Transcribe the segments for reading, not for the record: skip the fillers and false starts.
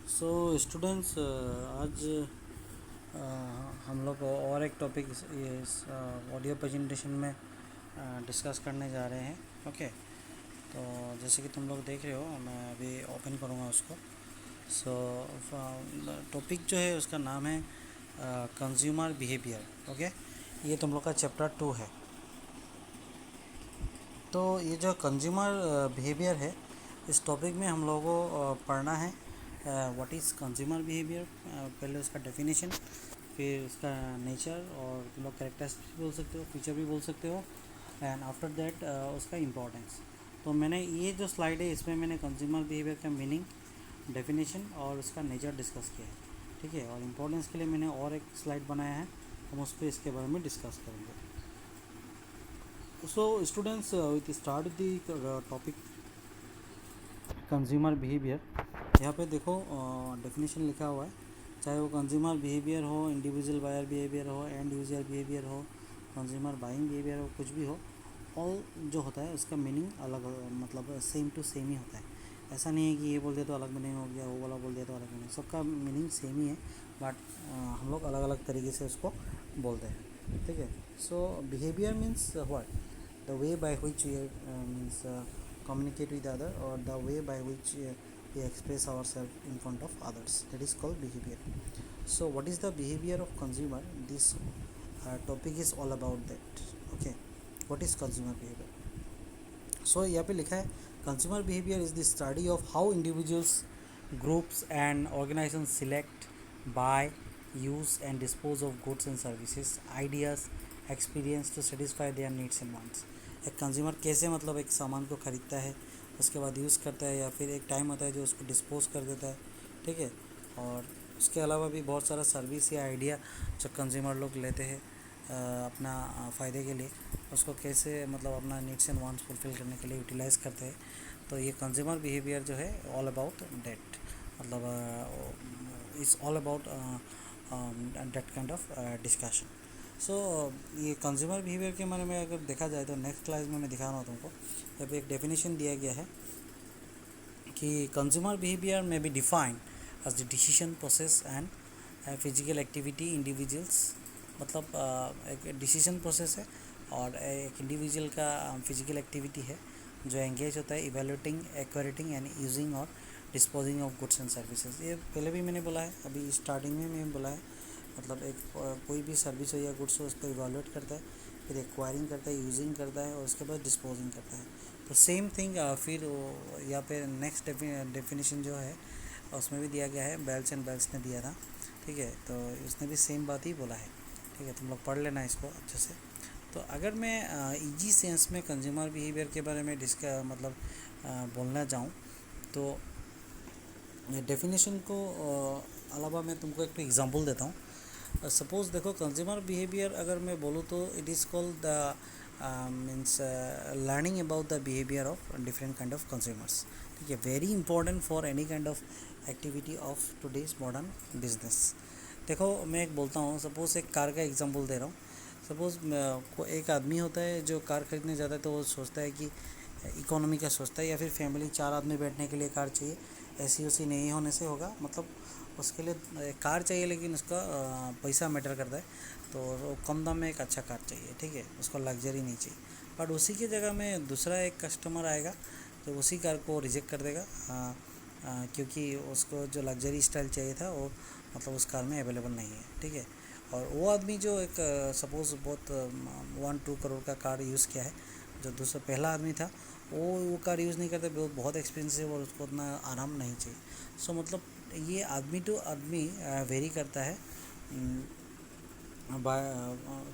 So students आज हम लोग और एक टॉपिक इस ऑडियो प्रेजेंटेशन में डिस्कस करने जा रहे हैं। ओके, तो जैसे कि तुम लोग देख रहे हो, मैं अभी ओपन करूँगा उसको। सो टॉपिक जो है उसका नाम है कंज्यूमर बिहेवियर। ओके, ये तुम लोग का चैप्टर 2 है। तो ये जो कंज्यूमर बिहेवियर है, इस टॉपिक में हम लोगों को पढ़ना है व्हाट इज़ कंज्यूमर बिहेवियर। पहले उसका डेफिनेशन, फिर उसका नेचर, और तुम लोग कैरेक्टरिस्टिक्स भी बोल सकते हो, फीचर भी बोल सकते हो, एंड आफ्टर दैट उसका इम्पोर्टेंस। तो मैंने ये जो स्लाइड है, इसमें मैंने कंज्यूमर बिहेवियर का मीनिंग, डेफिनेशन और उसका नेचर डिस्कस किया है। ठीक है, और इम्पोर्टेंस के लिए मैंने और एक स्लाइड बनाया है, हम उस पर इसके बारे में डिस्कस करेंगे। So students, with start the topic consumer behaviour. यहाँ पे देखो डेफिनेशन लिखा हुआ है, चाहे वो कंज्यूमर बिहेवियर हो, इंडिविजुअल बायर बिहेवियर हो, एंड यूजर बिहेवियर हो, कंज्यूमर बाइंग बिहेवियर हो, कुछ भी हो, ऑल जो होता है उसका मीनिंग अलग मतलब सेम टू सेम ही होता है। ऐसा नहीं है कि ये बोल दिया तो अलग मीनिंग हो गया, वो वाला बोल दिया तो अलग मीनिंग, सबका मीनिंग सेम ही है, बट हम लोग अलग अलग तरीके से उसको बोलते हैं। ठीक है, so behaviour means what, the way by which we means communicate with other, or the way by which we express ourselves in front of others, that is called behavior. So what is the behavior of consumer? This topic is all about that. Okay, what is consumer behavior? So यहाँ पे लिखा है consumer behavior is the study of how individuals, groups and organizations select, buy, use and dispose of goods and services, ideas, experience to satisfy their needs and wants. एक consumer कैसे मतलब एक सामान को ख़रीदता है, उसके बाद यूज़ करता है, या फिर एक टाइम होता है जो उसको डिस्पोज कर देता है। ठीक है, और उसके अलावा भी बहुत सारा सर्विस या आइडिया जो कंज्यूमर लोग लेते हैं अपना फ़ायदे के लिए, उसको कैसे मतलब अपना नीड्स एंड वांट्स फुलफ़िल करने के लिए यूटिलाइज़ करते हैं। तो ये कंज्यूमर बिहेवियर जो है ऑल अबाउट डेट, मतलब it's all about that kind of discussion. So ये कंज्यूमर बिहेवियर के बारे में अगर देखा जाए तो नेक्स्ट क्लास में मैं दिखा रहा हूँ तुमको। यहाँ पे एक डेफिनेशन दिया गया है कि कंज्यूमर बिहेवियर में be defined as the decision process and physical activity individuals, मतलब एक डिसीजन प्रोसेस है और एक इंडिविजुअल का फिजिकल एक्टिविटी है जो एंगेज होता है इवेल्युएटिंग, एक्वायरिंग एंड यूजिंग और disposing of goods and services. ये पहले भी मैंने बोला है, अभी स्टार्टिंग में मैंने बोला है, मतलब एक कोई भी सर्विस हो या गुड्स हो उसको इवेल्युएट करता है, फिर एक्वायरिंग करता है, यूजिंग करता है और उसके बाद डिस्पोजिंग करता है। तो सेम थिंग फिर यहाँ पे नेक्स्ट डेफिनेशन जो है उसमें भी दिया गया है, बेल्स एंड बेल्स ने दिया था। ठीक है, तो उसने भी सेम बात ही बोला है। ठीक है, तुम लोग पढ़ लेना इसको अच्छे से। तो अगर मैं इजी सेंस में कंज्यूमर बिहेवियर के बारे में मतलब बोलना चाहूँ, तो डेफिनेशन को अलावा मैं तुमको एक एग्जांपल देता हूँ। सपोज़ देखो, कंज्यूमर बिहेवियर अगर मैं बोलूँ तो it is called the means learning about the behaviour of different kind of consumers. ठीक है, very important for any kind of activity of today's modern business. देखो मैं एक बोलता हूँ, सपोज़ एक कार का एग्जांपल दे रहा हूँ। सपोज़ को एक आदमी होता है जो कार खरीदने जाता है, तो वो सोचता है कि इकोनॉमी का सोचता है, या फिर फैमिली 4 आदमी बैठने के लिए कार चाहिए, ऐसी वैसी नहीं होने से होगा, मतलब उसके लिए कार चाहिए, लेकिन उसका पैसा मैटर करता है, तो वो कम दाम में एक अच्छा कार चाहिए। ठीक है, उसको लग्जरी नहीं चाहिए। बट उसी की जगह में दूसरा एक कस्टमर आएगा तो उसी कार को रिजेक्ट कर देगा, क्योंकि उसको जो लग्जरी स्टाइल चाहिए था वो मतलब उस कार में अवेलेबल नहीं है। ठीक है, और वो आदमी जो एक सपोज़ बहुत 1-2 करोड़ का कार यूज़ किया है, जो दूसरा पहला आदमी था वो कार यूज़ नहीं करता, बहुत एक्सपेंसिव और उसको उतना आराम नहीं चाहिए। सो मतलब ये आदमी टू आदमी वेरी करता है बाय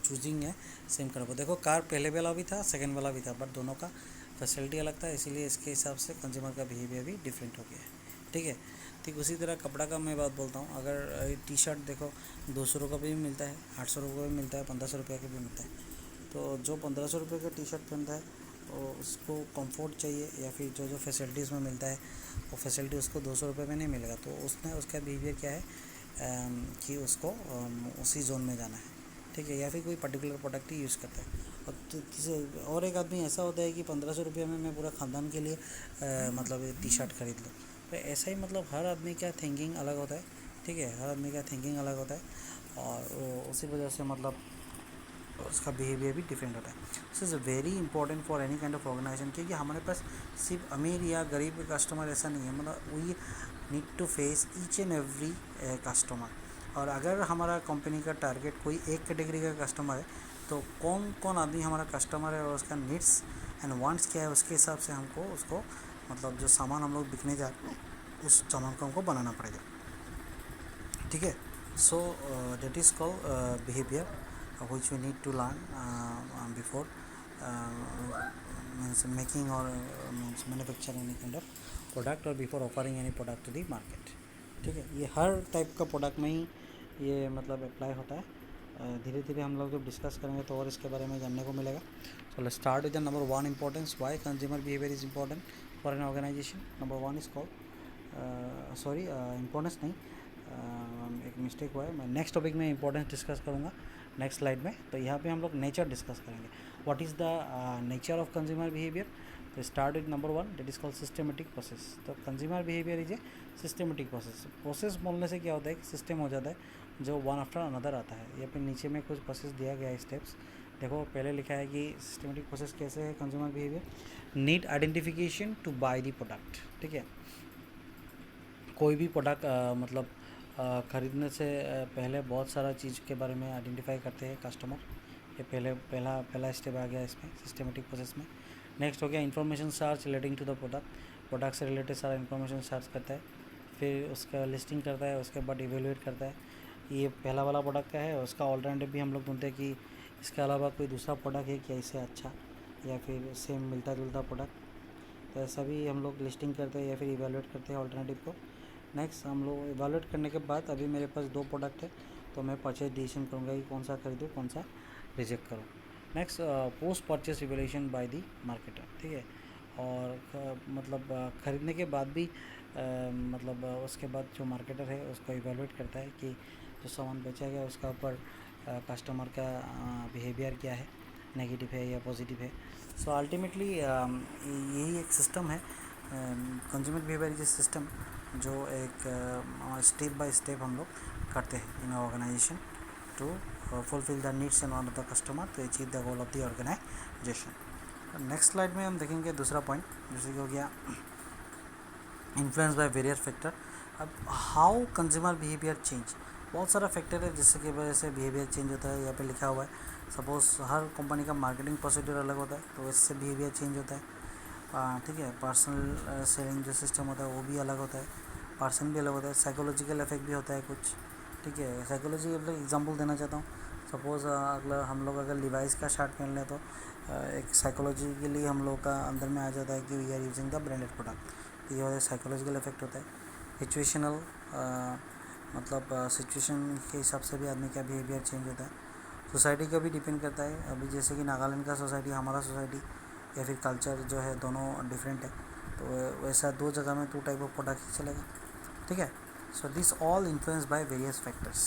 चूजिंग है सेम कार को। देखो कार पहले वाला भी था, सेकंड वाला भी था, बट दोनों का फैसिलिटी अलग था, इसीलिए इसके हिसाब से कंज्यूमर का बिहेवियर भी डिफरेंट हो गया है। ठीक है, ठीक उसी तरह कपड़ा का मैं बात बोलता हूँ। अगर टी शर्ट देखो 200 रुपये का भी मिलता है, 800 रुपये का भी मिलता है, 1500 रुपये का भी मिलता है। तो जो 1500 रुपये का टी शर्ट पहनता है तो उसको कंफर्ट चाहिए, या फिर जो जो फैसिलिटीज़ में मिलता है वो फैसिलिटी उसको 200 रुपये में नहीं मिलेगा, तो उसने उसका बिहेवियर क्या है कि उसको उसी जोन में जाना है। ठीक है, या फिर कोई पर्टिकुलर प्रोडक्ट ही यूज़ करता है। और किसी और एक आदमी ऐसा होता है कि 1500 रुपये में मैं पूरा ख़ानदान के लिए मतलब टी शर्ट खरीद लूँ, तो ऐसा ही मतलब हर आदमी का थिंकिंग अलग होता है, ठीक है, हर आदमी का थिंकिंग अलग होता है, और उसी वजह से मतलब उसका बिहेवियर भी डिफरेंट होता है। This is very important for any kind of organisation, क्योंकि हमारे पास सिर्फ अमीर या गरीब कस्टमर ऐसा नहीं है, मतलब we need to face each and every customer. और अगर हमारा कंपनी का टारगेट कोई एक कैटेगरी का कस्टमर है, तो कौन कौन आदमी हमारा कस्टमर है और उसका नीड्स एंड वांट्स क्या है, उसके हिसाब से हमको उसको मतलब जो सामान हम लोग बिकने जा रहे हैं उस सामान को हमको बनाना पड़ेगा, ठीक है। So that is call behaviour which we need to learn before means making or means manufacturing any kind of product or before offering any product to the market, ठीक है। ये हर टाइप का प्रोडक्ट में ही ये मतलब अप्लाई होता है। धीरे धीरे हम लोग जब डिस्कस करेंगे तो और इसके बारे में जानने को मिलेगा। So let's start with the number one importance why consumer behaviour is important for an organisation. Number one is called sorry importance नहीं, एक मिस्टेक हुआ है, मैं नेक्स्ट टॉपिक में इंपॉर्टेंस डिस्कस करूँगा नेक्स्ट स्लाइड में। तो यहाँ पे हम लोग नेचर डिस्कस करेंगे, what is the nature of consumer behaviour. तो start with number one, that is called systematic process. तो consumer behaviour is a systematic process. Process बोलने से क्या होता है कि सिस्टम हो जाता है जो वन आफ्टर अनदर आता है। यहाँ पे नीचे में कुछ प्रोसेस दिया गया है, स्टेप्स देखो। पहले लिखा है कि सिस्टमेटिक प्रोसेस कैसे है consumer behaviour. Need identification to buy the product, ठीक है। कोई भी प्रोडक्ट मतलब ख़रीदने से पहले बहुत सारा चीज़ के बारे में आइडेंटिफाई करते हैं कस्टमर। ये पहला स्टेप आ गया इसमें सिस्टमेटिक प्रोसेस में। नेक्स्ट हो गया information search relating to the product से रिलेटेड सारा इन्फॉर्मेशन सर्च करता है, फिर उसका लिस्टिंग करता है, उसके बाद इवेलुएट करता है ये पहला वाला प्रोडक्ट का है। उसका ऑल्टरनेटिव भी हम लोग ढूंढते हैं कि इसके अलावा कोई दूसरा प्रोडक्ट है क्या इससे अच्छा, या फिर सेम मिलता जुलता प्रोडक्ट। तो ऐसा भी हम लोग लिस्टिंग करते हैं या फिर इवेलुएट करते हैं ऑल्टरनेटिव को। नेक्स्ट हम लोग इवेलुएट करने के बाद अभी मेरे पास दो प्रोडक्ट है, तो मैं परचेज डिसीजन करूँगा कि कौन सा खरीदूँ कौन सा रिजेक्ट करूँ। Next post purchase evaluation by the marketer, ठीक है। और मतलब ख़रीदने के बाद भी मतलब उसके बाद जो मार्केटर है उसको इवेलुएट करता है कि जो सामान बेचा गया उसका ऊपर कस्टमर का बिहेवियर क्या है, नेगेटिव है या पॉजिटिव है। सो अल्टीमेटली यही एक सिस्टम है, consumer behaviour is a system जो एक स्टेप बाय स्टेप हम लोग करते हैं in organisation to fulfil the needs and want of the customer to achieve the goal of the organisation. Next slide में हम देखेंगे दूसरा पॉइंट, जैसे कि हो गया इन्फ्लुएंस बाय वेरियस फैक्टर। अब हाउ कंज्यूमर बिहेवियर चेंज, बहुत सारा फैक्टर है जिससे की वजह से बिहेवियर चेंज होता है। यहाँ पे लिखा हुआ है सपोज हर कंपनी का मार्केटिंग प्रोसीड्यूर अलग होता है, तो इससे बिहेवियर चेंज होता है, ठीक है। पर्सनल सेलिंग जो सिस्टम होता है वो भी अलग होता है, पर्सन भी अलग होता है, साइकोलॉजिकल इफेक्ट भी होता है कुछ, ठीक है। साइकोलॉजिकल एग्जांपल देना चाहता हूँ, सपोज़ अगला हम लोग अगर लिवाइस का शर्ट पहन लें तो एक साइकोलॉजिकली हम लोग का अंदर में आ जाता है कि we are using the branded product, तो ये साइकोलॉजिकल इफेक्ट होता है। सिचुएशनल मतलब सिचुएशन के हिसाब से भी आदमी का बिहेवियर चेंज होता है। सोसाइटी का भी डिपेंड करता है, अभी जैसे कि नागालैंड का सोसाइटी हमारा सोसाइटी या फिर कल्चर जो है दोनों डिफरेंट है, तो वैसा दो जगह में टू टाइप ऑफ प्रोडक्ट ही चलेगा, ठीक है। So this all influence by various factors,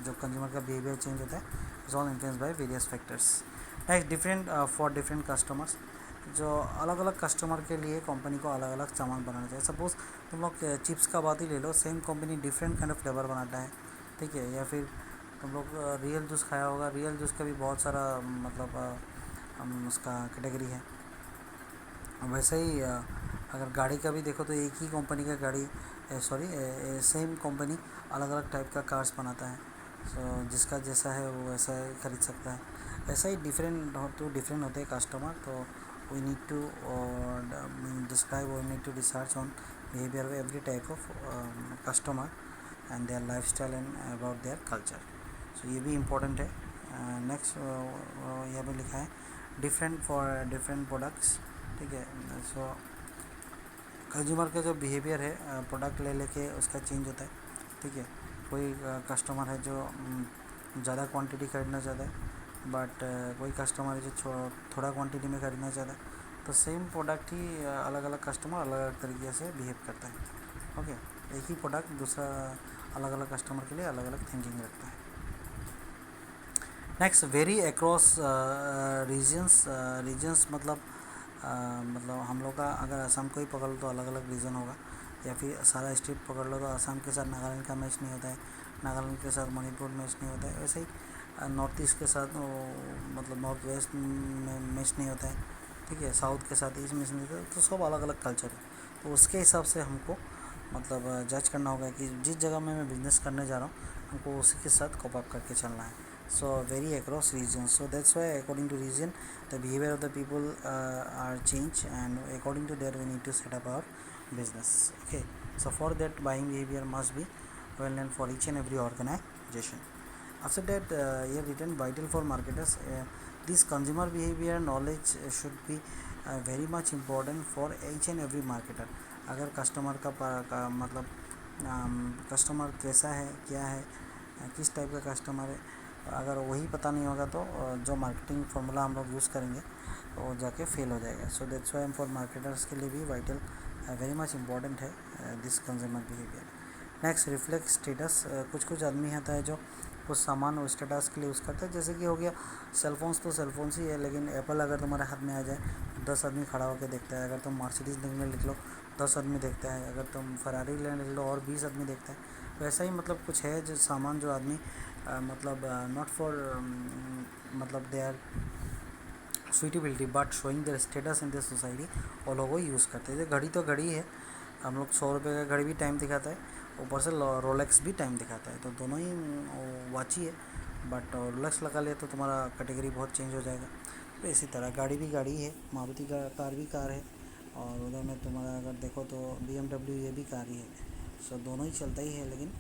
जो कंज्यूमर का बिहेवियर चेंज होता है is all influence by various factors. Next different for different customers, जो अलग अलग कस्टमर के लिए कंपनी को अलग अलग सामान बनाना चाहिए। सपोज़ तुम लोग चिप्स का बात ही ले लो, same company different kind of flavour बनाता है, ठीक है। या फिर तुम लोग रियल जूस खाया होगा, रियल जूस का भी बहुत सारा मतलब उसका कैटेगरी है। वैसे ही अगर गाड़ी का भी देखो तो एक ही कंपनी का गाड़ी सॉरी सेम कंपनी अलग अलग टाइप का कार्स बनाता है, सो जिसका जैसा है वो वैसा खरीद सकता है। ऐसा ही डिफरेंट होते हैं कस्टमर, तो वी नीड टू डिस्क्राइब और need to research on behaviour of every type of customer and their lifestyle and about their culture, so ये भी इम्पोर्टेंट है। नेक्स्ट यहाँ पे लिखा है डिफरेंट फॉर डिफरेंट प्रोडक्ट्स, ठीक है। सो कंज्यूमर का जो बिहेवियर है प्रोडक्ट ले लेके उसका चेंज होता है, ठीक है। कोई कस्टमर है जो ज़्यादा क्वांटिटी खरीदना चाहता है, बट कोई कस्टमर है जो थोड़ा क्वांटिटी में खरीदना चाहता है, तो सेम प्रोडक्ट ही अलग अलग कस्टमर अलग अलग तरीके से बिहेव करता है, ओके। एक ही प्रोडक्ट दूसरा अलग अलग कस्टमर के लिए अलग अलग थिंकिंग रखता है। नेक्स्ट वेरी अक्रॉस रीजन्स मतलब मतलब हम लोग का अगर असम को ही पकड़ लो तो अलग अलग रीजन होगा, या फिर सारा स्टेट पकड़ लो तो आसाम के साथ नागालैंड का मैच नहीं होता है, नागालैंड के साथ मणिपुर मैच नहीं होता है, वैसे ही नॉर्थ ईस्ट के साथ मतलब नॉर्थ वेस्ट में मैच नहीं होता है, ठीक है, साउथ के साथ ईस्ट मैच नहीं होता है, तो सब अलग अलग कल्चर है। तो उसके हिसाब से हमको मतलब जज करना होगा कि जिस जगह में मैं बिज़नेस करने जा रहा हूँ हमको उसी के साथ कोप अप करके चलना है। So vary across region, so that's why according to region the behaviour of the people are change and according to that we need to set up our business. Okay, so for that buying behavior must be well known for each and every organization. After that, you have written vital for marketers. This consumer behavior knowledge should be very much important for each and every marketer. अगर customer का मतलब customer कैसा है, क्या है, किस type का customer है, अगर वही पता नहीं होगा तो जो मार्केटिंग फार्मूला हम लोग यूज़ करेंगे वो जाके फेल हो जाएगा। सो दैट्स वाई फॉर मार्केटर्स के लिए भी वाइटल वेरी मच इम्पॉर्टेंट है this consumer behaviour. Next reflex status, कुछ आदमी आता है जो कुछ सामान और स्टेटस के लिए यूज़ करता है, जैसे कि हो गया सेलफोन्स, तो सेलफोन्स ही है, लेकिन एप्पल अगर तुम्हारे हाथ में आ जाए 10 आदमी खड़ा होकर देखता है, अगर तुम मर्सिडीज़ लिखने लिख लो 10 आदमी देखता है, अगर तुम फरारी लेने लिख लो और 20 आदमी देखता है। वैसा ही मतलब कुछ है जो सामान जो आदमी मतलब नॉट फॉर मतलब they are suitability but showing their status in the society, वो लोग वो यूज़ करते हैं। घड़ी तो घड़ी है, हम लोग 100 रुपये का घड़ी भी टाइम दिखाता है, ऊपर से रोलेक्स भी टाइम दिखाता है, तो दोनों ही वॉच ही है, बट रोलेक्स लगा लिया तो तुम्हारा कैटेगरी बहुत चेंज हो जाएगा। तो इसी तरह गाड़ी भी गाड़ी है, मारुति का कार भी कार है, और उधर में तुम्हारा अगर देखो तो BMW ये भी कार ही है। सो दोनों ही चलता ही है, लेकिन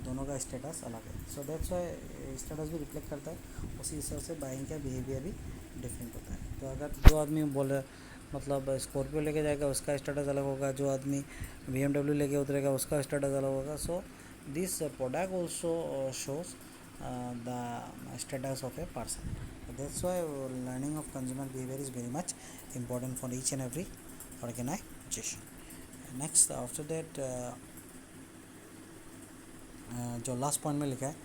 दोनों का स्टेटस अलग है। सो दैट्स वाई स्टेटस भी रिफ्लेक्ट करता है, उसी हिसाब से बाइंग का बिहेवियर भी डिफरेंट होता है। तो अगर जो आदमी बोले मतलब स्कॉर्पियो लेके जाएगा उसका स्टेटस अलग होगा, जो आदमी BMW लेके उतरेगा उसका स्टेटस अलग होगा। So this product also shows the status of a person. That's why learning of consumer behaviour is very much important for each and every organisation. Next after that जो लास्ट पॉइंट में लिखा है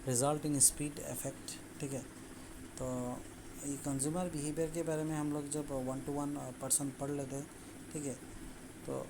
result in speed effect, ठीक है। तो ये consumer behaviour के बारे में हम लोग जब 1 to 1 पर्सन पढ़ लेते हैं, ठीक है, तो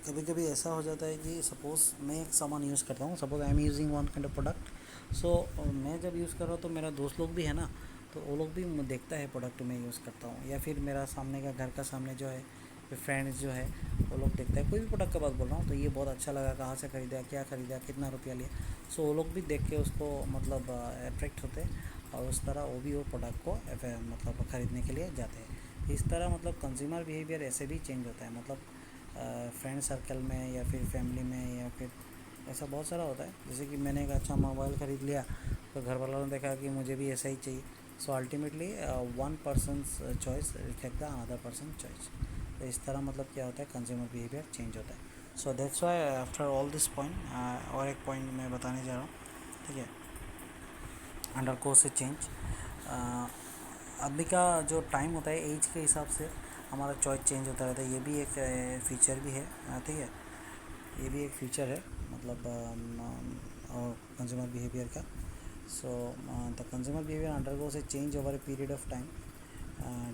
कभी कभी ऐसा हो जाता है कि सपोज़ मैं एक सामान यूज़ करता हूँ, suppose I am using one kind of product, so मैं जब यूज़ कर रहा हूँ तो मेरा दोस्त लोग भी है ना, तो वो लोग भी देखता है प्रोडक्ट मैं यूज़ करता हूँ, या फिर मेरा सामने का घर का सामने जो है फ्रेंड्स जो है वो लोग देखते हैं, कोई भी प्रोडक्ट का बात बोल रहा हूँ, तो ये बहुत अच्छा लगा, कहाँ से ख़रीदा, क्या ख़रीदा, कितना रुपया लिया। सो वो लोग भी देख के उसको मतलब अट्रैक्ट होते हैं, और उस तरह वो भी वो प्रोडक्ट को मतलब ख़रीदने के लिए जाते हैं। इस तरह मतलब कंज्यूमर बिहेवियर ऐसे भी चेंज होता है, मतलब फ्रेंड सर्कल में या फिर फैमिली में, या फिर ऐसा बहुत सारा होता है। जैसे कि मैंने एक अच्छा मोबाइल ख़रीद लिया तो घर वालों ने देखा कि मुझे भी ऐसा ही चाहिए। So ultimately one persons choice reflect the another person choice. तो इस तरह मतलब क्या होता है, कंज्यूमर बिहेवियर चेंज होता है। सो that's Y after all this point और एक पॉइंट मैं बताने जा रहा हूँ, ठीक है, अंडर कोर्स से चेंज आदमी का जो टाइम होता है एज के हिसाब से हमारा चॉइस चेंज होता रहता है। ये भी एक फीचर भी है, ठीक है, ये भी एक फीचर है मतलब कंज्यूमर बिहेवियर का। So the consumer behaviour undergoes A change over a period of time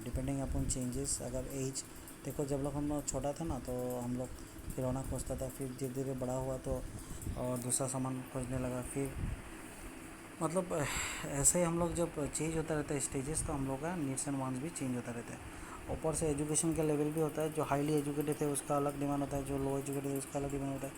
depending upon changes. अगर एज देखो, जब लोग हम छोटा था ना तो हम लोग खिलौना खोजता था, फिर धीरे धीरे बड़ा हुआ तो और दूसरा सामान खोजने लगा, फिर मतलब ऐसे ही हम लोग जब चेंज होता रहता है स्टेजेस, तो हम लोग का नीड्स एंड वांट्स भी चेंज होता रहता है। ऊपर से एजुकेशन का लेवल भी होता है, जो हाईली एजुकेटेड है उसका अलग डिमांड होता है, जो लो एजुकेटेड है उसका अलग डिमांड होता है।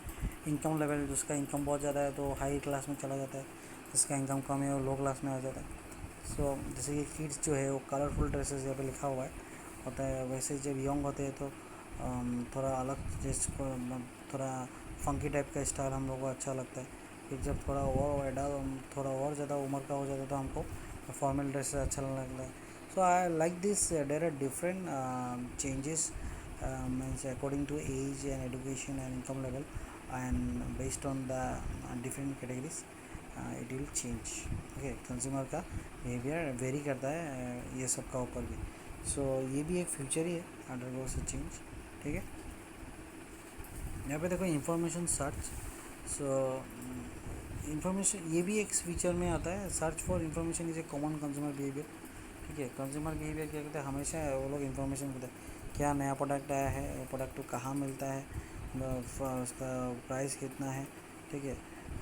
इनकम लेवल, जिसका इनकम बहुत ज़्यादा है तो हाई क्लास में चला जाता है, जिसका इनकम कम है वो लो क्लास में आ जाता है। सो जैसे कि किड्स जो है वो कलरफुल ड्रेसेस यहाँ पे लिखा हुआ है होता है, वैसे जब यंग होते हैं तो थोड़ा अलग जैसे थोड़ा फंकी टाइप का स्टाइल हम लोग को अच्छा लगता है। फिर जब थोड़ा और थोड़ा और ज़्यादा उम्र का हो जाता है तो हमको फॉर्मल ड्रेस अच्छा लगता है। So I like this, there are different changes means according to age and education and income level, and based on the different categories it will change. Okay, consumer का बिहेवियर वेरी करता है ये सब का ऊपर भी। सो ये भी एक फ्यूचर ही है अंडरगो से चेंज, ठीक है। यहाँ पे देखो इंफॉर्मेशन सर्च, सो इंफॉर्मेशन ये भी एक फीचर में आता है, search for information is a common consumer behaviour, ठीक है। कंज्यूमर बिहेवियर क्या कहते हैं, हमेशा वो लोग इंफॉर्मेशन करते हैं, क्या नया प्रोडक्ट आया है, वो प्रोडक्ट कहाँ मिलता है, उसका प्राइस कितना है, ठीक है।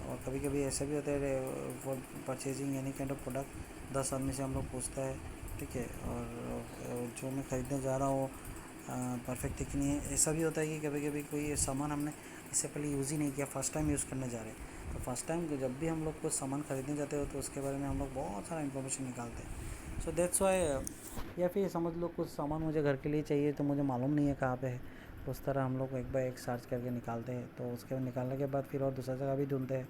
और कभी कभी ऐसा भी होता है for purchasing any kind of product 10 आदमी से हम लोग पूछता है, ठीक है। और जो मैं ख़रीदने जा रहा हूँ परफेक्ट है कि नहीं है। ऐसा भी होता है कि कभी कभी कोई सामान हमने इससे पहले यूज़ ही नहीं किया, फ़र्स्ट टाइम यूज़ करने जा रहे हैं। तो फर्स्ट टाइम जब भी हम लोग कुछ सामान ख़रीदने जाते हो तो उसके बारे में हम लोग बहुत सारा इन्फॉर्मेशन निकालते हैं। सो दैट्स वाई, या फिर समझ लो कुछ सामान मुझे घर के लिए चाहिए तो मुझे मालूम नहीं है कहाँ पे है, तो उस तरह हम लोग एक बार एक सर्च करके निकालते हैं। तो उसके बाद निकालने के बाद फिर और दूसरा जगह भी ढूंढते हैं,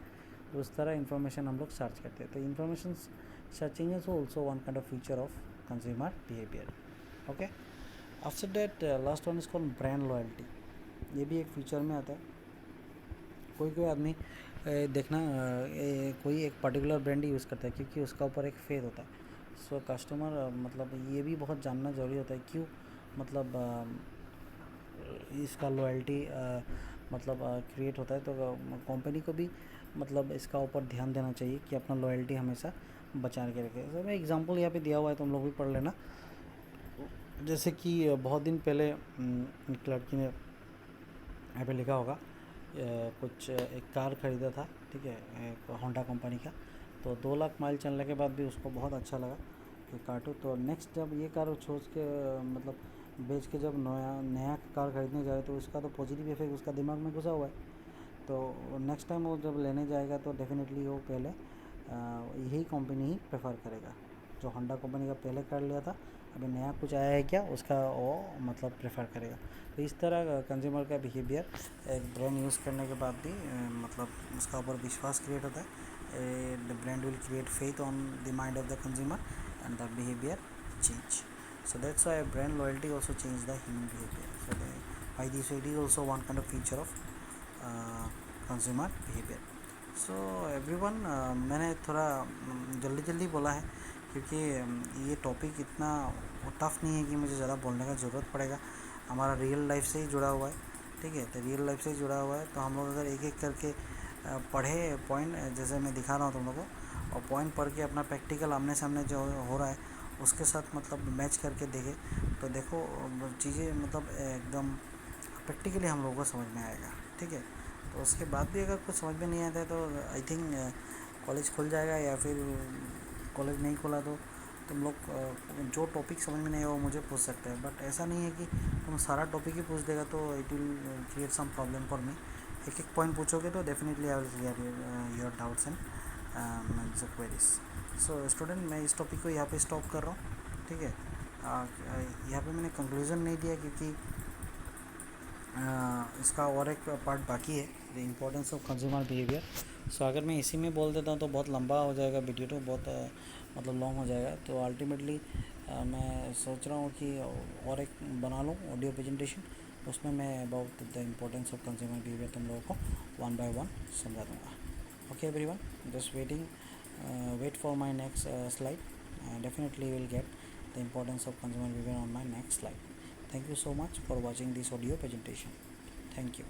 तो उस तरह इन्फॉर्मेशन हम लोग सर्च करते हैं। तो information searching is also one kind of feature of consumer behaviour. Okay, after that last one is called brand loyalty. ये भी एक फीचर में आता है। कोई कोई आदमी देखना कोई एक पर्टिकुलर ब्रांड यूज़ करता है क्योंकि उसका ऊपर एक फेथ होता है। सो कस्टमर मतलब ये भी बहुत जानना ज़रूरी होता है क्यों, मतलब इसका लॉयल्टी मतलब क्रिएट होता है। तो कंपनी को भी मतलब इसका ऊपर ध्यान देना चाहिए कि अपना लॉयल्टी हमेशा बचा के रखे। तो मैं एग्जांपल यहाँ पे दिया हुआ है, तुम लोग भी पढ़ लेना। जैसे कि बहुत दिन पहले एक लड़की ने यहाँ पे लिखा होगा कुछ एक कार ख़रीदा था, ठीक है, एक होंडा कंपनी का। तो 2 लाख माइल चलने के बाद भी उसको बहुत अच्छा लगा कि काटो। तो नेक्स्ट जब ये कार सोच के मतलब बेच के जब नया नया कार ख़रीदने जाए तो उसका तो पॉजिटिव इफेक्ट उसका दिमाग में घुसा हुआ है। तो नेक्स्ट टाइम वो जब लेने जाएगा तो डेफिनेटली वो पहले यही कंपनी ही प्रेफर करेगा। जो होंडा कंपनी का पहले कार लिया था, अभी नया कुछ आया है क्या, उसका वो मतलब प्रेफर करेगा। तो इस तरह कंज्यूमर का बिहेवियर एक ब्रांड यूज़ करने के बाद भी मतलब उसका ऊपर विश्वास क्रिएट होता है। The brand will create faith on the mind of the consumer and the behaviour change. So that's why brand loyalty also change the human behavior. So by this way it is also one kind of feature of consumer behaviour. So everyone, मैंने थोड़ा जल्दी जल्दी बोला है क्योंकि ये topic इतना tough नहीं है कि मुझे ज़्यादा बोलने का ज़रूरत पड़ेगा। हमारा रियल लाइफ से ही जुड़ा हुआ है, ठीक है। तो रियल लाइफ से ही जुड़ा हुआ है, तो हम लोग अगर एक एक करके पढ़े पॉइंट, जैसे मैं दिखा रहा हूँ तुम लोगों को, और पॉइंट पढ़ के अपना प्रैक्टिकल आमने सामने जो हो रहा है उसके साथ मतलब मैच करके देखे तो देखो चीज़ें मतलब एकदम प्रैक्टिकली हम लोगों को समझ में आएगा, ठीक है। तो उसके बाद भी अगर कुछ समझ में नहीं आता है तो आई थिंक कॉलेज खुल जाएगा, या फिर कॉलेज नहीं खुला तो तुम लोग जो टॉपिक समझ में नहीं है वो मुझे पूछ सकते हैं। बट ऐसा नहीं है कि तुम सारा टॉपिक ही पूछ देगा तो it will create some problem for me. एक एक पॉइंट पूछोगे तो definitely I will clear your doubts and queries. So student, मैं इस टॉपिक को यहाँ पे स्टॉप कर रहा हूँ, ठीक है। यहाँ पे मैंने कंक्लूज़न नहीं दिया क्योंकि इसका और एक पार्ट बाकी है, the importance of consumer behaviour. So अगर मैं इसी में बोल देता हूँ तो बहुत लंबा हो जाएगा वीडियो, तो बहुत मतलब लॉन्ग हो जाएगा। तो अल्टीमेटली मैं सोच रहा हूँ कि और एक बना लूँ ऑडियो प्रेजेंटेशन, उसमें मैं about the importance of consumer behaviour तुम लोगों को 1 बाय 1 समझा दूँगा। Okay everyone, just wait for my next slide. Definitely will get the importance of consumer behavior on my next slide. Thank you so much for watching this audio presentation. Thank you.